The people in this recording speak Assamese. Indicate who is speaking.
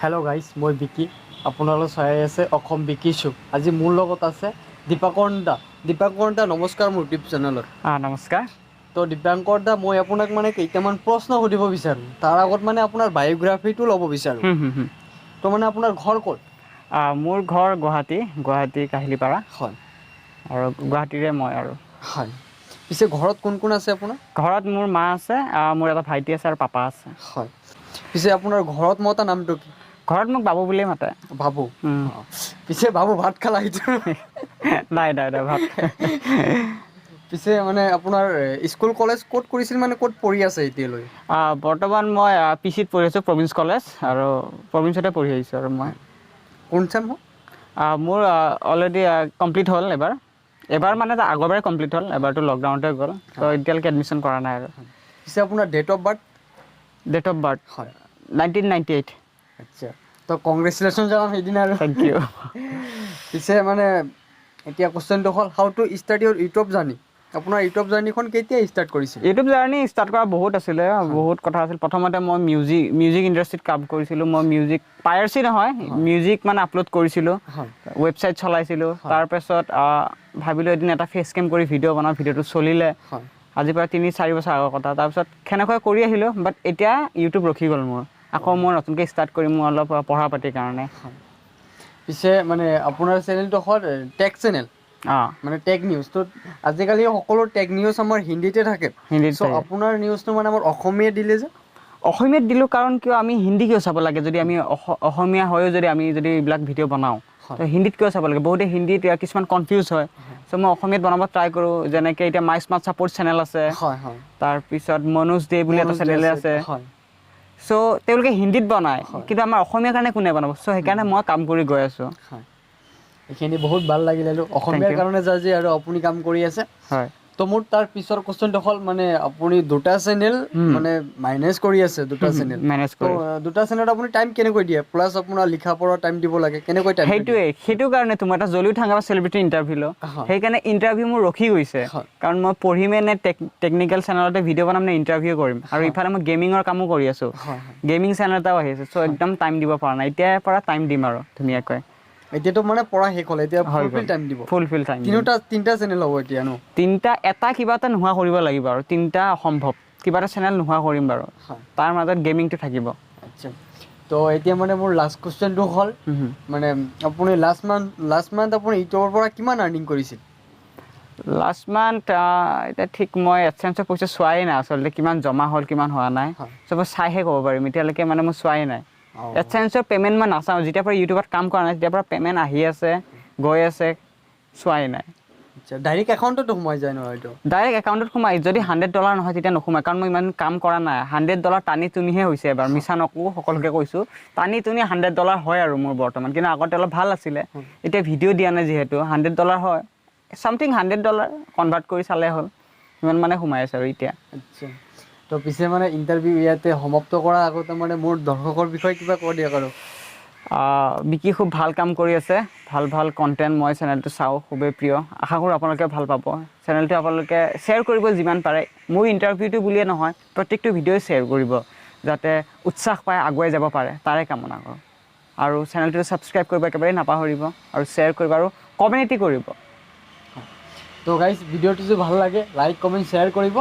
Speaker 1: হেল্ল' গাইজ, মই বিকি। আপোনালোক চাই আছে অসম বিকি শ্ব'। আজি মোৰ লগত আছে দীপাংকৰ দা। দীপাংকৰ দা, নমস্কাৰ মোৰ ইউটিউব চেনেলত।
Speaker 2: নমস্কাৰ।
Speaker 1: তো দীপাংকৰ দা, মই আপোনাক মানে কেইটামান প্ৰশ্ন সুধিব বিচাৰোঁ। তাৰ আগত মানে আপোনাৰ বায়'গ্ৰাফীটো ল'ব বিচাৰোঁ। তো মানে আপোনাৰ ঘৰ ক'ত?
Speaker 2: মোৰ ঘৰ গুৱাহাটী কাহিলীপাৰা।
Speaker 1: হয়
Speaker 2: আৰু গুৱাহাটীৰে মই আৰু।
Speaker 1: হয়। পিছে ঘৰত কোন কোন আছে আপোনাৰ?
Speaker 2: ঘৰত মোৰ মা আছে, মোৰ এটা ভাইটি আছে আৰু পাপা আছে।
Speaker 1: হয়। পিছে আপোনাৰ ঘৰত মতা নামটো কি?
Speaker 2: ঘৰত মোক বাবু বুলিয়ে মাতে।
Speaker 1: বাবু। পিছে বাবু ভাত খালা সেইটো?
Speaker 2: নাই ভাত
Speaker 1: পিছে মানে আপোনাৰ স্কুল কলেজ ক'ত কৰিছিল, মানে ক'ত পঢ়ি আছে এতিয়ালৈ?
Speaker 2: বৰ্তমান মই পিচিত পঢ়ি আছোঁ, প্ৰভিন্স কলেজ, আৰু প্ৰভিন্সতে পঢ়ি আহিছোঁ আৰু মই।
Speaker 1: কোন চেম হয়?
Speaker 2: মোৰ অলৰেডি কমপ্লিট হ'ল এবাৰ
Speaker 1: হয়
Speaker 2: মানে আগৰবাৰে কমপ্লিট হ'ল, এবাৰটো লকডাউনতে গ'ল, ত'
Speaker 1: হয়।
Speaker 2: এতিয়ালৈকে এডমিশ্যন কৰা নাই আৰু।
Speaker 1: পিছে আপোনাৰ date of birth?
Speaker 2: Date of birth
Speaker 1: হয়
Speaker 2: 1998।
Speaker 1: আচ্ছা, তো কংগ্ৰেচুলেশ্যন জনাম সেইদিনা আৰু।
Speaker 2: Thank you.
Speaker 1: পিছে মানে এতিয়া কুৱেশ্যনটো হ'ল, how to start your YouTube journey. আপোনাৰ ইউটিউব জাৰ্ণিখন কেতিয়া ষ্টাৰ্ট কৰিছিল?
Speaker 2: ইউটিউব জাৰ্ণি ষ্টাৰ্ট কৰা বহুত আছিলে,
Speaker 1: হয়
Speaker 2: বহুত কথা আছিল। প্ৰথমতে মই মিউজিক ইণ্ডাষ্ট্ৰীত কাম কৰিছিলোঁ। মই মিউজিক পাইৰেচি নহয়,
Speaker 1: হয়
Speaker 2: মিউজিক মানে আপলোড কৰিছিলোঁ,
Speaker 1: হয়
Speaker 2: ৱেবছাইট চলাইছিলোঁ।
Speaker 1: হয়
Speaker 2: তাৰপাছত ভাবিলোঁ এদিন এটা ফেচ কেম কৰি ভিডিঅ' বনাওঁ, ভিডিঅ'টো চলিলে।
Speaker 1: হয়
Speaker 2: আজিৰ পৰা 3-4 বছৰ আগৰ কথা। তাৰপিছত সেনেকৈ কৰি আহিলোঁ, বাট এতিয়া ইউটিউব ৰখি গ'ল মোৰ। আকৌ মই নতুনকৈ ষ্টাৰ্ট কৰিম, মোৰ অলপ পঢ়া পাতিৰ কাৰণে।
Speaker 1: পিছে মানে আপোনাৰ চেনেলটো হ'ল টেক চেনেল, মানে টেক নিউজ। ত' আজিকালি সকলো টেক নিউজ আমাৰ হিন্দীতে থাকে।
Speaker 2: হিন্দীত
Speaker 1: চ'
Speaker 2: থাকে।
Speaker 1: আপোনাৰ নিউজটো মানে আমাৰ অসমীয়াত দিলে যে?
Speaker 2: অসমীয়াত দিলোঁ কাৰণ কিয়, আমি হিন্দী কিয় চাব লাগে, যদি আমি অসমীয়া হৈও যদি আমি এইবিলাক ভিডিঅ' বনাওঁ, তো
Speaker 1: হয়
Speaker 2: হিন্দীত কিয় চাব লাগে? বহুতে হিন্দীত কিছুমান কনফিউজ হয়। চ' মই অসমীয়াত বনাব ট্ৰাই কৰোঁ। যেনেকৈ এতিয়া মাই স্মাৰ্ট ছাপোৰ্ট চেনেল আছে,
Speaker 1: হয় হয়
Speaker 2: তাৰপিছত মনোজ দে বুলি এটা চেনেলে আছে।
Speaker 1: হয়
Speaker 2: চ' তেওঁলোকে হিন্দীত বনায়,
Speaker 1: হয়
Speaker 2: কিন্তু আমাৰ অসমীয়াৰ কাৰণে কোনে বনাব? চ' সেইকাৰণে মই কাম কৰি গৈ আছোঁ।
Speaker 1: হয়, এইখিনি বহুত ভাল লাগিল আৰু
Speaker 2: থেংক
Speaker 1: অসমীয়াৰ
Speaker 2: ইউ।
Speaker 1: কাৰণে যে আৰু আপুনি কাম কৰি আছে।
Speaker 2: হয়।
Speaker 1: তো মোৰ তাৰ পিছৰ কুৱেশ্যনটো হ'ল, মানে আপুনি দুটা চেনেল মানে মাইনেজ কৰি আছে, দুটা চেনেল।
Speaker 2: মেনেজ
Speaker 1: তো
Speaker 2: কৰি
Speaker 1: দুটা চেনেলত আপুনি টাইম কেনেকৈ দিয়ে? প্লাছ আপোনাৰ লিখা পঢ়াৰ টাইম দিব লাগে, কেনেকৈ টাইমটো দিয়ে?
Speaker 2: সেইটো কাৰণেতো মই এটা জ্বলিও থাকা চেলিব্ৰিটি ইণ্টাৰভিউ লওঁ।
Speaker 1: হয়
Speaker 2: সেইকাৰণে ইণ্টাৰভিউ মোৰ ৰখি গৈছে,
Speaker 1: হয়
Speaker 2: কাৰণ মই পঢ়িমে নে টেকনিকেল চেনেলতে ভিডিঅ' বনাম নে ইণ্টাৰভিউ কৰিম। আৰু
Speaker 1: হয়
Speaker 2: ইফালে মই গেমিঙৰ কামো কৰি আছোঁ,
Speaker 1: হয়
Speaker 2: গেমিং চেনেল এটাও আহি আছে। চ'
Speaker 1: হয়
Speaker 2: একদম টাইম দিব পৰা নাই, এতিয়াৰ পৰা টাইম দিম আৰু ধুনীয়াকৈ।
Speaker 1: এতিয়াতো মানে পঢ়া শেষ হ'ল, এতিয়া
Speaker 2: হৈ
Speaker 1: ফুলফিল
Speaker 2: গ'ল,
Speaker 1: টাইম দিব।
Speaker 2: ফুলফিল টাইম দিম।
Speaker 1: তিনিটা চেনেল হ'ব এতিয়া ন?
Speaker 2: এটা কিবা এটা নোহোৱা কৰিব লাগিব, আৰু তিনিটা অসম্ভৱ। কিবা এটা চেনেল নোহোৱা কৰিম বাৰু,
Speaker 1: হয়
Speaker 2: তাৰ মাজত গেমিংটো থাকিব।
Speaker 1: আচ্ছা, তো এতিয়া মানে মোৰ লাষ্ট কুৱেশ্যনটো হ'ল, মানে আপুনি লাষ্ট মান্থ আপুনি ইউটিউবৰ পৰা কিমান আৰ্নিং কৰিছিল?
Speaker 2: লাষ্ট মান্থ এতিয়া ঠিক মই এডচেঞ্চৰ পইচা চোৱাই নাই আচলতে, কিমান জমা হ'ল কিমান হোৱা নাই।
Speaker 1: হয়
Speaker 2: চ' মই চাইহে ক'ব পাৰিম, এতিয়ালৈকে মানে মই চোৱাই নাই।
Speaker 1: অঁ
Speaker 2: এডচেঞ্চৰ পে'মেণ্ট মই নাচাওঁ, যেতিয়াৰ পৰা ইউটিউবত কাম কৰা নাই তেতিয়াৰ পৰা পে'মেণ্ট আহি আছে, গৈ আছে, চোৱাই নাই।
Speaker 1: আচ্ছা, ডাইৰেক্ট একাউণ্টতো সোমাই যায় ন এইটো?
Speaker 2: ডাইৰেক্ট একাউণ্টত সোমাই, যদি $100 নহয় তেতিয়া নোসোমাই, কাৰণ মই ইমান কাম কৰা নাই। $100 টানি টুনিহে হৈছে এবাৰ, মিছা নকওঁ, সকলোকে কৈছোঁ। টানি টুনি $100 হয় আৰু মোৰ বৰ্তমান, কিন্তু আগতে অলপ ভাল আছিলে। এতিয়া ভিডিঅ' দিয়া নাই যিহেতু, $100 হয়। চামথিং $100 কনভাৰ্ট কৰি চালে হ'ল, সিমান মানে সোমাই আছে আৰু এতিয়া।
Speaker 1: আচ্ছা, তো পিছে মানে ইণ্টাৰভিউ ইয়াতে সমাপ্ত কৰাৰ আগতে মানে মোৰ দৰ্শকৰ বিষয়ে কিবা কৈ দিয়ক আৰু।
Speaker 2: বিকি খুব ভাল কাম কৰি আছে, ভাল কণ্টেণ্ট মই চেনেলটো চাওঁ, খুবেই প্ৰিয়। আশা কৰোঁ আপোনালোকে ভাল পাব। চেনেলটো আপোনালোকে শ্বেয়াৰ কৰিব যিমান পাৰে, মোৰ ইণ্টাৰভিউটো বুলিয়ে নহয়, প্ৰত্যেকটো ভিডিঅ'ই শ্বেয়াৰ কৰিব, যাতে উৎসাহ পাই আগুৱাই যাব পাৰে, তাৰে কামনা কৰোঁ। আৰু চেনেলটো ছাবস্ক্ৰাইব কৰিব একেবাৰে নাপাহৰিব, আৰু শ্বেয়াৰ কৰিব, আৰু কমেণ্ট কৰিব।
Speaker 1: তো গাইজ, ভিডিঅ'টো যদি ভাল লাগে লাইক কমেণ্ট শ্বেয়াৰ কৰিব।